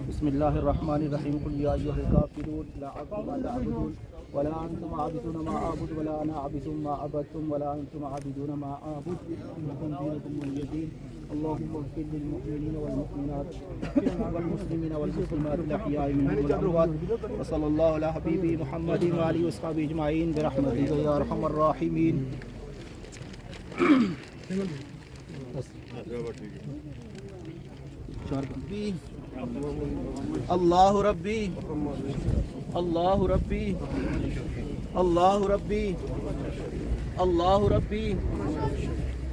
بسم الله الرحمن الرحيم قل يا أيها الكافرون لا أعبد ما تعبدون ولا أنتم عابدون ما أعبد ولا أنا عابد ما عبدتم ولا أنتم عابدون ما أعبد لكم دينكم ولي دين اللهم اغفر للمؤمنين والمؤمنات والمسلمين والمسلمات الأحياء منهم والأموات وصلى الله على حبيبه محمد وآله وصحبه أجمعين برحمتك يا أرحم الراحمين. اللہ ربی اللہ ربی اللہ ربی اللہ ربی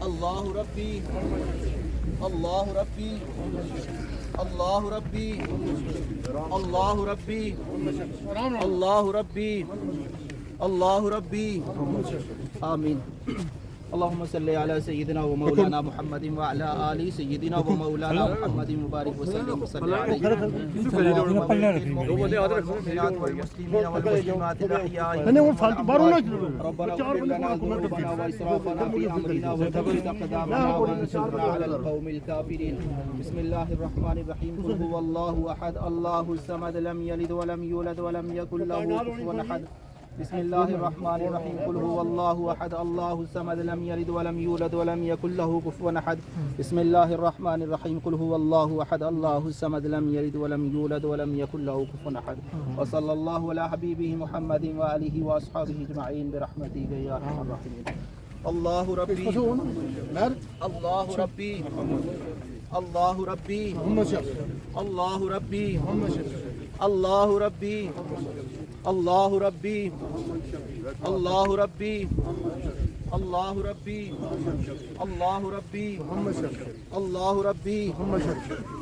اللہ ربی اللہ ربی اللہ ربی اللہ ربی اللہ ربی اللہ ربی آمین. اللهم صل على سيدنا ومولانا محمد وعلى آل سيدنا ومولانا محمد مبارك وسلم وصلى عليه والمسلمين والمسلمات الأحياء ربنا اغفر لنا ذنوبنا وإسرافنا في أمرنا وثبت أقدامنا وانصرنا على القوم الكافرين. بسم الله الرحمن الرحيم قل هو الله أحد الله الصمد لم يلد ولم يولد ولم يكن له كفوا أحد. بسم الله الرحمن الرحيم قل هو الله أحد الله الصمد لم يلد ولم يولد ولم يكن له كفوا أحد. بسم الله الرحمن الرحيم قل هو الله أحد الله الصمد لم يلد ولم يولد ولم يكن له كفوا أحد. وصلى الله على حبيبه محمد وآله وأصحابه أجمعين برحمتك يا أرحم الراحمين. الله ربي الله ربي الله ربي الله ربي الله ربي اللہ ربی اللہ ربی اللہ ربی اللہ ربی اللہ ربی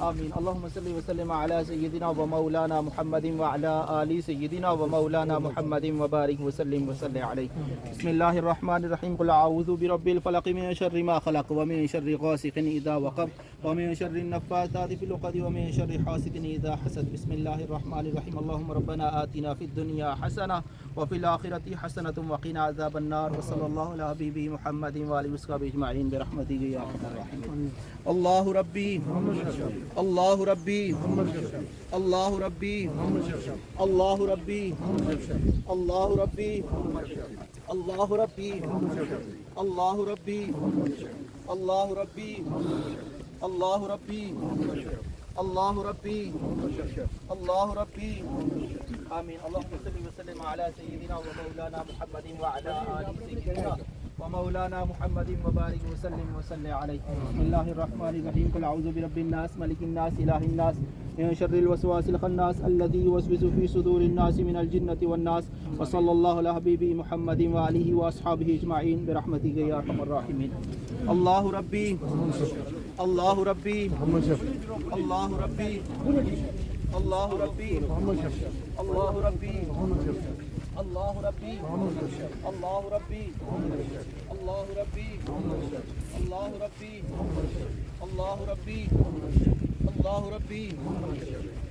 آمین. اللهم صل وسلم على سيدنا ومولانا محمد وعلى آل سيدنا ومولانا محمد وبارك وسلم وصل عليه. بسم الله الرحمن الرحيم قل أعوذ برب الفلق من شر ما خلق ومن شر غاسق إذا وقب ومن شر النفاثات في العقد ومن شر حاسد إذا حسد. بسم الله الرحمن الرحيم اللهم ربنا آتنا في الدنيا حسنة وفي الآخرة حسنة وقنا عذاب النار. وصلى الله على حبيبه محمد وآله وصحبه أجمعين برحمتك يا أرحم الراحمين. الله ربي الله ربي الله ربي الله ربي الله ربي الله ربي الله ربي الله ربي الله ربي الله ربي الله ربي آمين. اللهم صل وسلم على سيدنا ومولانا محمد وعلى آل سيدنا ومولانا محمد وبارك وسلم وصل عليه. بسم الله الرحمن الرحيم قل أعوذ برب الناس ملك الناس إله الناس من شر الوسواس الخناس الذي يوسوس في صدور الناس من الجنة والناس. وصلى الله على حبيبه محمد وآله وأصحابه أجمعين برحمتك يا أرحم الراحمين. الله ربي الله ربي الله ربي الله ربي الله ربي الله ربي الله ربي الله ربي الله ربي الله ربي الله ربي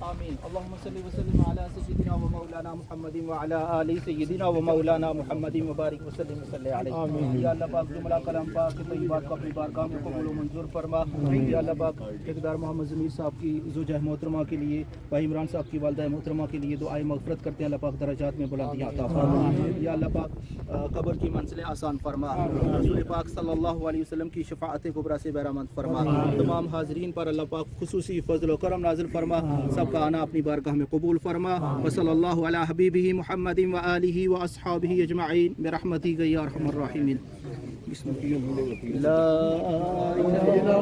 آمين. اللهم صل وسلم على سيدنا ومولانا محمد وعلى آل سيدنا ومولانا محمد وبارك وسلم وصلی علیہ. یا اللہ پاک جملہ کلام پاک کی طیبات کو اپنی بارگاہ میں قبول و منظور فرما. یا اللہ پاک ٹھیکیدار محمد ضمیر صاحب کی زوجہ محترمہ کے لیے، بھائی عمران صاحب کی والدہ محترمہ کے لیے دعائیں مغفرت کرتے ہیں. اللہ پاک درجات میں بلندیاں عطا فرما. یا اللہ پاک قبر کی منزلیں آسان فرما. رسول پاک صلی اللہ علیہ وسلم کی شفاعت کبریٰ سے بہرامند فرما. تمام حاضرین پر اللہ پاک خصوصی فضل و کرم نازل فرما. سب کا آنا اپنی بارگاہ میں قبول فرما. وصلی اللہ علی حبیبہ محمد و آلہ و اصحابہ اجمعین برحمتک یا ارحم الراحمین. بسم اللہ لا الہ الا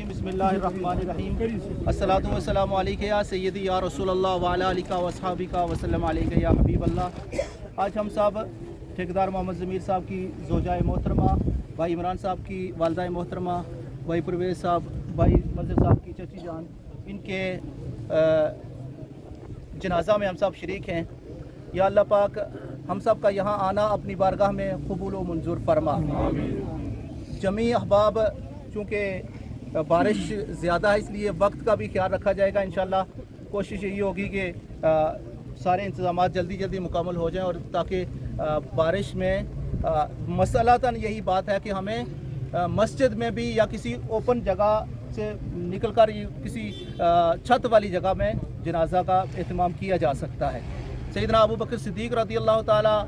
بسم اللہ الرحمن الرحیم. الصلاۃ والسلام علیک یا سیدی یا رسول اللہ وعلی آلہ و اصحابہ وسلم علیک یا حبیب اللہ. آج ہم صاحب ٹھیکیدار محمد ضمیر صاحب کی زوجہ محترمہ، بھائی عمران صاحب کی والدہ محترمہ، بھائی پرویز صاحب، بھائی مظہر صاحب کی چچی جان، ان کے جنازہ میں ہم سب شریک ہیں. یا اللہ پاک ہم سب کا یہاں آنا اپنی بارگاہ میں قبول و منظور فرما. جمیع احباب، چونکہ بارش زیادہ ہے اس لیے وقت کا بھی خیال رکھا جائے گا. انشاءاللہ کوشش یہی ہوگی کہ سارے انتظامات جلدی جلدی مکمل ہو جائیں، اور تاکہ بارش میں مسئلاتاً یہی بات ہے کہ ہمیں مسجد میں بھی یا کسی اوپن جگہ سے نکل کر کسی چھت والی جگہ میں جنازہ کا اہتمام کیا جا سکتا ہے. سیدنا ابو بکر صدیق رضی اللہ تعالیٰ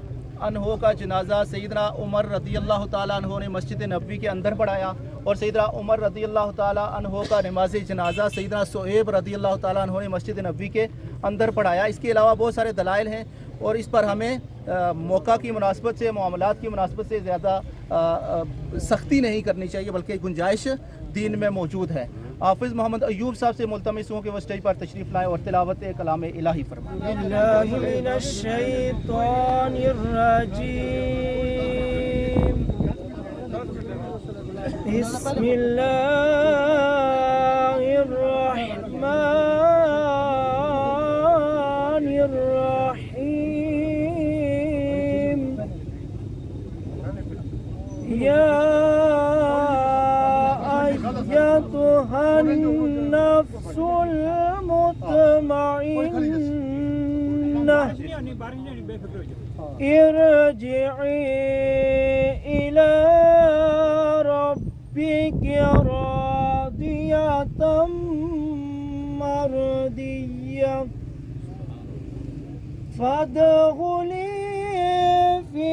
عنہ کا جنازہ سیدنا عمر رضی اللہ تعالیٰ عنہ نے مسجد نبوی کے اندر پڑھایا، اور سیدنا عمر رضی اللہ تعالیٰ عنہ کا نماز جنازہ سیدنا صہیب رضی اللہ تعالیٰ عنہ نے مسجد نبوی کے اندر پڑھایا. اس کے علاوہ بہت سارے دلائل ہیں، اور اس پر ہمیں موقع کی مناسبت سے، معاملات کی مناسبت سے زیادہ سختی نہیں کرنی چاہیے، بلکہ گنجائش دین میں موجود ہے. حافظ محمد ایوب صاحب سے ملتمس ہوں کہ وہ اسٹیج پر تشریف لائیں اور تلاوت کلام الہی فرمائیں. باللہ من الشیطان الرجیم، بسم اللہ الرحمن الرحیم. یا ایتها النفس المطمئنة ارجعي إلى ربك راضية مرضية فادخلي في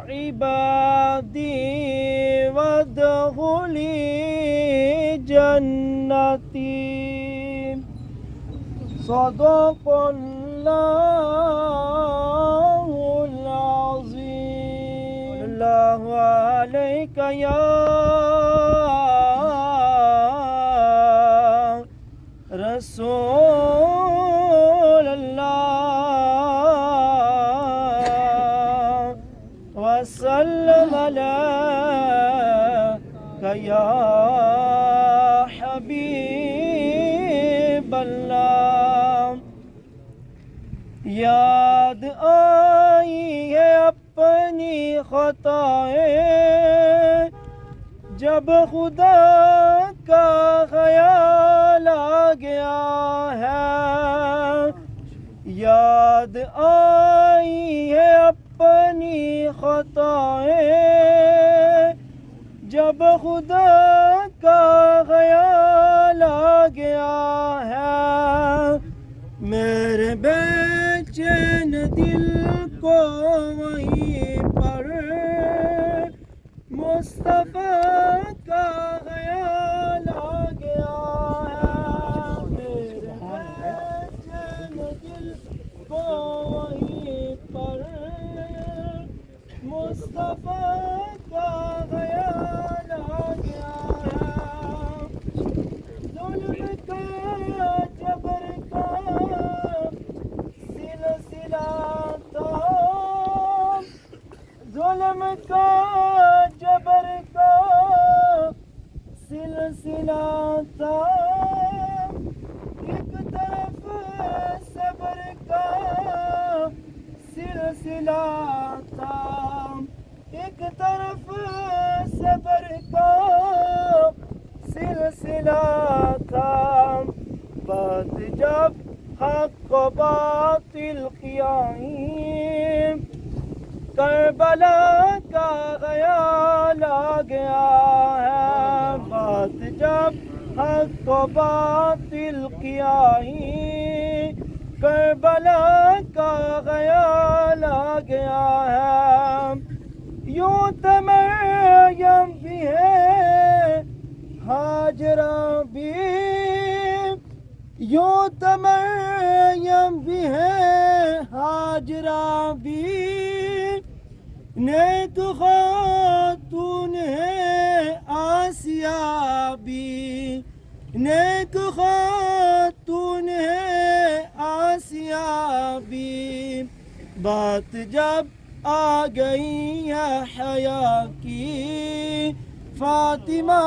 عبادي ادخلی جنتی صدق اللہ العظیم اللہ علیک یا رسول اللہ وسلم علیک یا حبیب اللہ یاد آئی ہے اپنی خطائیں جب خدا کا خیال آ گیا ہے یاد آئی ہے اپنی خطائیں جب خدا کا خیال آ گیا ہے میرے بے چین دل کو وہیں پر مصطفیٰ کا خیال آ گیا ہے میرے بے چین دل کو وہیں پر مصطفیٰ کا خیال آ گیا ہے ظلم کا جبر کا سلسلہ تھا ظلم کا جبر کا سلسلہ تھا ایک طرف صبر کا سلسلہ تھا ایک طرف صبر کا سلسلہ تھا بات جب حق و باطل کی آئی کربلا کا خیال آ گیا ہے بات جب حق و باطل کی آئی کربلا کا خیال آ گیا ہے یوں مریم بھی ہے ہاجرہ بھی یوں مریم بھی ہے ہاجرہ بھی نیک خاتون ہے آسیہ بھی نیک خاتون ہے آسیہ بھی بات جب آ گئی ہے حیا کی فاطمہ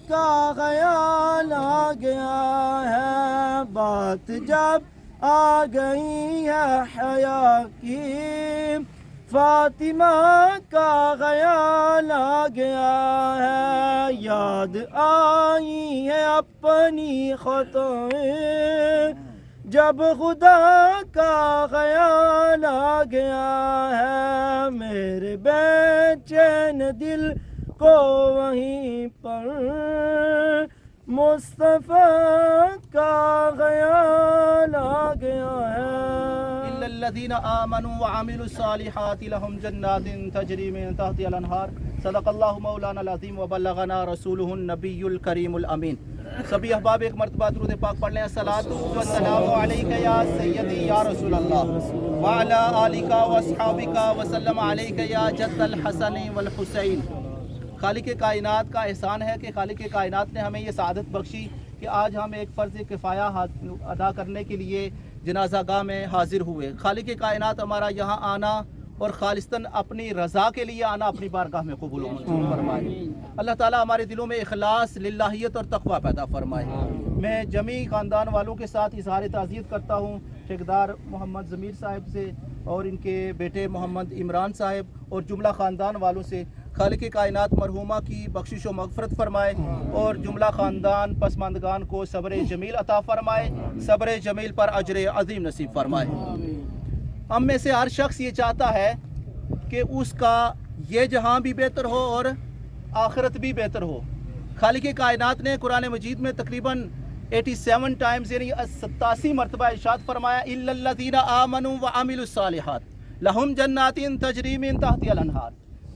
کا خیال آ گیا ہے بات جب آ گئی ہے حیا کی فاطمہ کا خیال آ گیا ہے یاد آئی ہے اپنی خطائیں جب خدا کا خیال آ گیا ہے میرے بے چین دل کو وہیں پر مصطفیٰ کا خیال آ گیا ہے إلا الذين آمنوا وعملوا الصالحات لهم جنات تجري من تحتها الأنهار صدق الله مولانا العظیم وبلغنا رسوله النبی الکریم الامین سبھی احباب ایک مرتبہ درود پاک پڑھ لیں الصلاۃ والسلام علیک یا سیدی یا رسول اللہ وعلی آلک واصحابک وسلم علیک یا جد الحسن والحسین خالق کائنات کا احسان ہے کہ خالق کائنات نے ہمیں یہ سعادت بخشی کہ آج ہم ایک فرض کفایہ ادا کرنے کے لیے جنازہ گاہ میں حاضر ہوئے خالق کائنات ہمارا یہاں آنا اور خالصتاً اپنی رضا کے لیے آنا اپنی بارگاہ میں قبول و منظور فرمائے اللہ تعالیٰ ہمارے دلوں میں اخلاص للہیت اور تقوی پیدا فرمائے میں جمیع خاندان والوں کے ساتھ اظہار تعزیت کرتا ہوں ٹھیکیدار محمد ضمیر صاحب سے اور ان کے بیٹے محمد عمران صاحب اور جملہ خاندان والوں سے خالق کائنات مرحومہ کی بخشش و مغفرت فرمائے اور جملہ خاندان پسماندگان کو صبر جمیل عطا فرمائے صبر جمیل پر اجر عظیم نصیب فرمائے ہم میں سے ہر شخص یہ چاہتا ہے کہ اس کا یہ جہاں بھی بہتر ہو اور آخرت بھی بہتر ہو خالق کائنات نے قرآن مجید میں تقریباً 87 ٹائمز یعنی 87 مرتبہ ارشاد فرمایا الا الذین آمنوا وعملوا الصالحات لہم جنات تجری من تحتها الانہار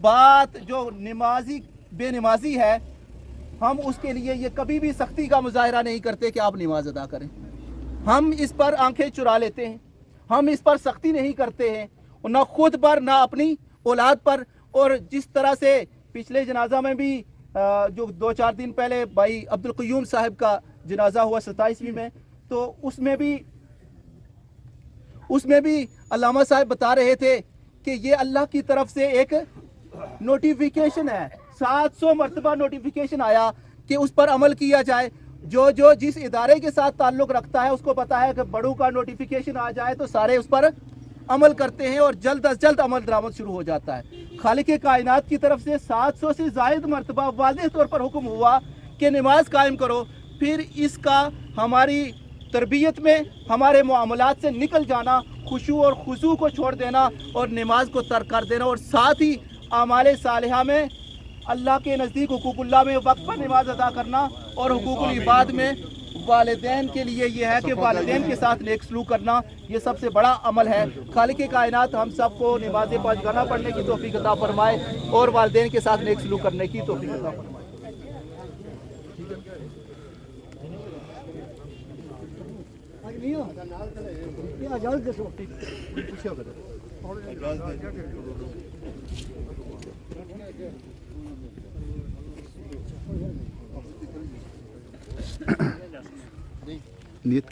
بات جو نمازی بے نمازی ہے، ہم اس کے لیے یہ کبھی بھی سختی کا مظاہرہ نہیں کرتے کہ آپ نماز ادا کریں. ہم اس پر آنکھیں چرا لیتے ہیں، ہم اس پر سختی نہیں کرتے ہیں، نہ خود پر نہ اپنی اولاد پر. اور جس طرح سے پچھلے جنازہ میں بھی جو 2-4 دن پہلے بھائی عبدالقیوم صاحب کا جنازہ ہوا 27ویں میں، تو اس میں بھی علامہ صاحب بتا رہے تھے کہ یہ اللہ کی طرف سے ایک نوٹیفیکیشن ہے. 700 مرتبہ نوٹیفیکیشن آیا کہ اس پر عمل کیا جائے. جو جس ادارے کے ساتھ تعلق رکھتا ہے اس کو پتا ہے کہ بڑوں کا نوٹیفیکیشن آ جائے تو سارے اس پر عمل کرتے ہیں اور جلد از جلد عمل درآمد شروع ہو جاتا ہے. خالق کائنات کی طرف سے 700 سے زائد مرتبہ واضح طور پر حکم ہوا کہ نماز قائم کرو. پھر اس کا ہماری تربیت میں ہمارے معاملات سے نکل جانا، خشوع اور خضوع کو چھوڑ دینا اور نماز کو ترک کر دینا، اور ساتھ ہی اعمال صالحہ میں اللہ کے نزدیک حقوق اللہ میں وقت پر نماز ادا کرنا، اور حقوق العباد میں والدین کے لیے یہ ہے کہ والدین کے ساتھ نیک سلوک کرنا. یہ سب سے بڑا عمل ہے. خالق کائنات ہم سب کو نماز پانچگانہ پڑھنے کی توفیق عطا فرمائے اور والدین کے ساتھ نیک سلوک کرنے کی توفیق عطا فرمائے. نیت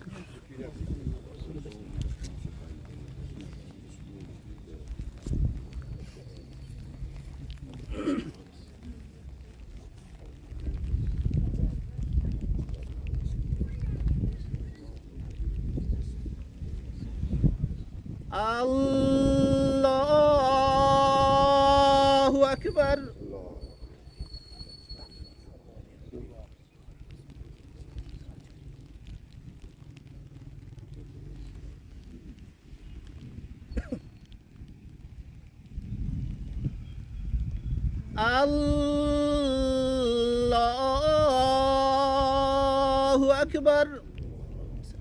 اللہ اکبر. اللہ اکبر.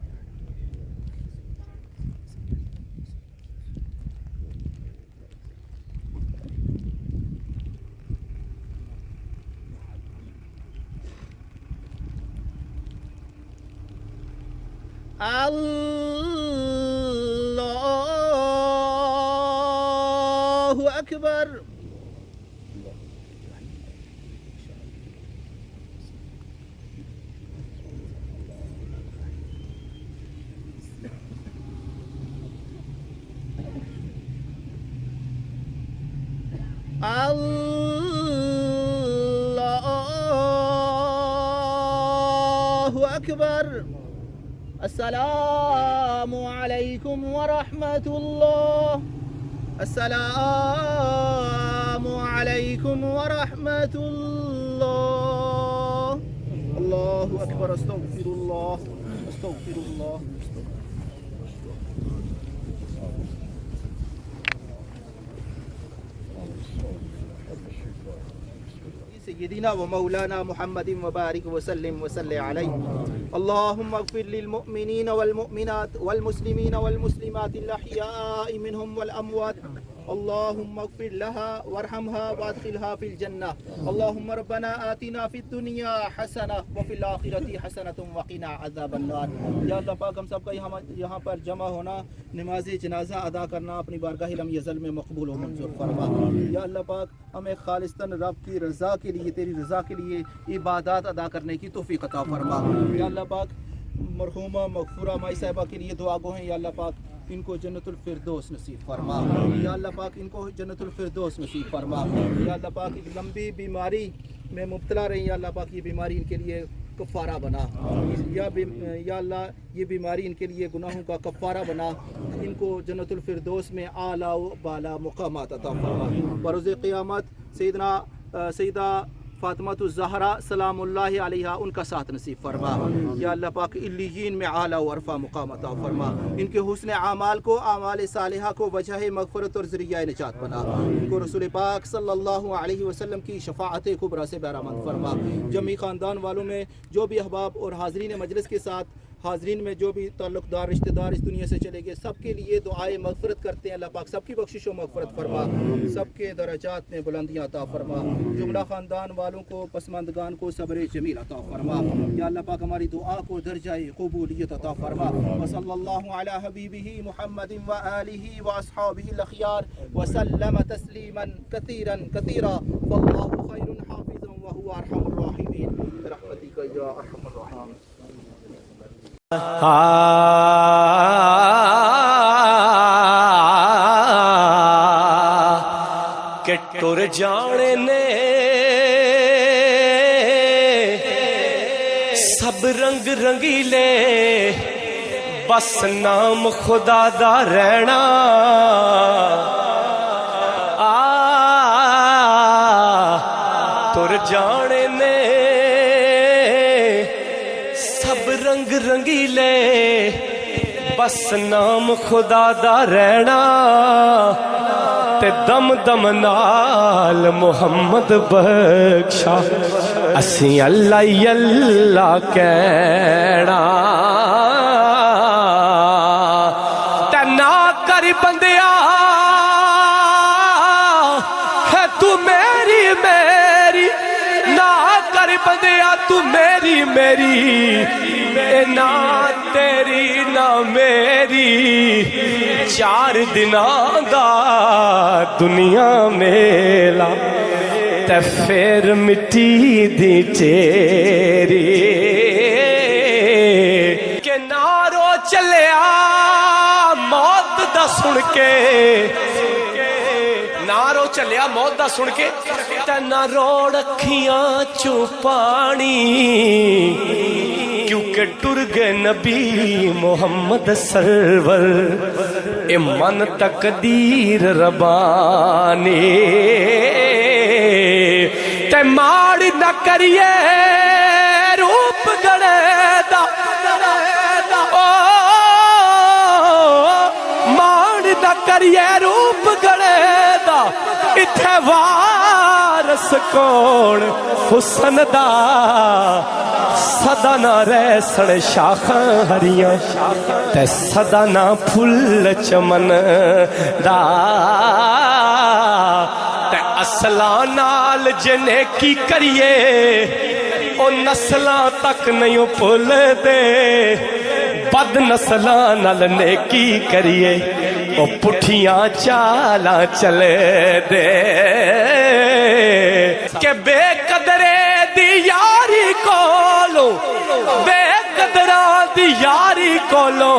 اللہ اکبر. اللہ اکبر. السلام علیکم ورحمۃ اللہ. السلام علیکم ورحمۃ اللہ. اللہ اکبر. استغفر اللہ استغفر اللہ. سيدنا ومولانا محمد وبارك وسلم وصل عليه. اللهم اغفر للمؤمنين والمؤمنات والمسلمين والمسلمات الأحياء منهم والأموات. اللهم اغفر لها وارحمها وادخلها في الجنة. اللهم ربنا آتنا في الدنيا حسنة وفي الآخرة حسنة وقنا عذاب النار. یا اللہ پاک ہم سب کا یہاں پر جمع ہونا، نماز جنازہ ادا کرنا اپنی بارگاہ لم یزل میں مقبول و منظور فرما. یا اللہ پاک ہمیں خالصتاً رب کی رضا کے لیے، تیری رضا کے لیے عبادات ادا کرنے کی توفیق عطا فرما. یا اللہ پاک مرحومہ مغفورہ مائی صاحبہ کے لیے دعا گو ہیں. یا اللہ پاک ان کو جنت الفردوس نصیب فرما. یا اللہ پاک ان کو جنت الفردوس نصیب فرما. یا اللہ پاک ایک لمبی بیماری میں مبتلا رہی. یا اللہ پاک یہ بیماری ان کے لیے کفارہ بنا. یا اللہ یہ بیماری ان کے لیے گناہوں کا کفارہ بنا. ان کو جنت الفردوس میں اعلیٰ و بالا مقامات عطا فرما. بروز قیامت سیدہ فاطمۃ الزہرا سلام اللہ علیہا ان کا ساتھ نصیب فرما. یا اللہ پاک علیین میں اعلیٰ و عرفہ مقام عطا فرما. ان کے حسن اعمال کو، اعمال صالحہ کو وجہ مغفرت اور ذریعہ نجات بنا. ان کو رسول پاک صلی اللہ علیہ وسلم کی شفاعت کبریٰ سے بہرہ مند فرما. جمی خاندان والوں میں جو بھی احباب اور حاضرین مجلس کے ساتھ حاضرین میں جو بھی تعلق دار رشتہ دار اس دنیا سے چلے گئے سب کے لیے دعائے مغفرت کرتے ہیں. اللہ پاک سب کی بخشش و مغفرت فرما, سب کے درجات میں بلندیاں عطا فرما, جملہ خاندان والوں کو پسماندگان کو صبر جمیل عطا فرما. یا اللہ پاک ہماری دعا کو درجہ قبولیت عطا فرما. وصلی اللہ علی حبیبہ محمد وآلہ واصحابہ الاخیار وسلم تسلیما کثیرا کثیرا واللہ خیر حافظا وهو ارحم الراحمین برحمتک یا ارحم الراحمین. کہ ٹر جانے نے سب رنگ رنگیلے بس نام خدا دا رہنا ٹر جانے نے سب رنگ رنگیلے بس نام خدا دا رہنا تے دم دم نال محمد بخشا اسی اللہ اللہ کہنا تے نہ کر بندیا ہے تو میری میری نہ کر بندیا تو میری میری نہ تیری نہ میری چار دناں دا دنیا میلا تے پھر مٹی دی تیری کہ نارو چلیا موت دا سن کے نارو چلیا موت دا سن کے تے نہ روڑ اکھیاں چوں پانی کیونکہ ٹر گئے نبی محمد سرور اے من تقدیر ربانی تے ماڑ نہ کریے روپ گڑے دا ماڑ نہ کریے روپ گڑے دا اتھے وارس کون حسن دا صدا نہ رہ سڑ شاخاں ہریاں تے صدا نہ پھل چمن دا تے اصلاں نال جنے کی کریے او نسلاں تک نہیں بھول دے بد نسلاں نال نیکی کریے او پٹھیاں چالاں چلے دے کہ بے قدرے دی یاری کولو بے قدران دی یاری کولو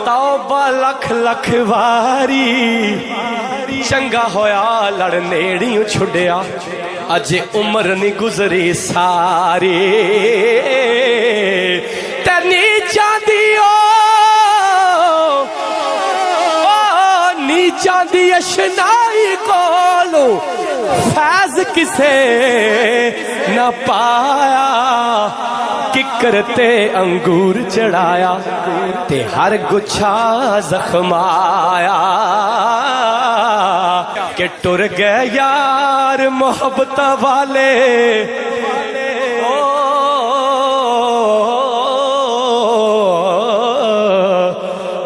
توبہ لکھ لکھ واری چنگا ہویا لڑ نیڑیوں چھڑیا اجے عمر نہیں گزری ساری تے نیچاں دیو نیچاں دی اشنائی کولو فیض کسے نہ پایا ککرتے انگور چڑھایا تے ہر گچھا زخمایا کہ ٹر گئے یار محبت والے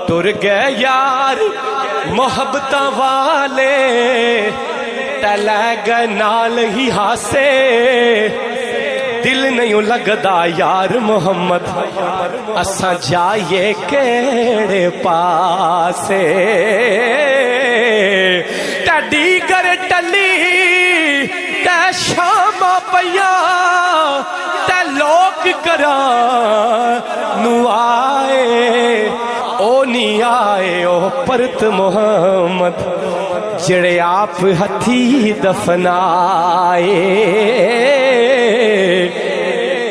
ٹر گئے یار محبت والے لے گئے نال ہی ہاسے دل نہیں لگدا یار محمد اساں جائیے کیڑے پاسے تے دیگر ٹلی تے شام پیا تے لوگ کراں نو آئے او نہیں آئے او پرت محمد جڑے آپ ہتھی دفنائے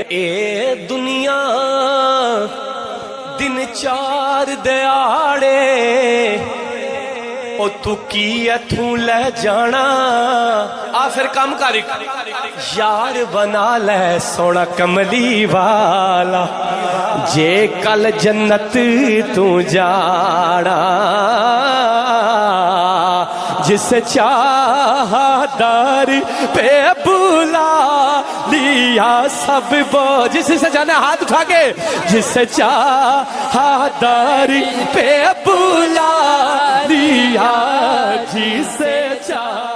اے دنیا دن چار دیاڑے او تو کی اتھوں لے جانا آخر کام کاری یار بنا لے سونا کملی والا جے کل جنت تو جانا جس چاہ در پہ بلا لیا سب بوجھ جسے سے جانا ہاتھ اٹھا کے جسے چاہا داری پہ بلا لیا جسے چاہا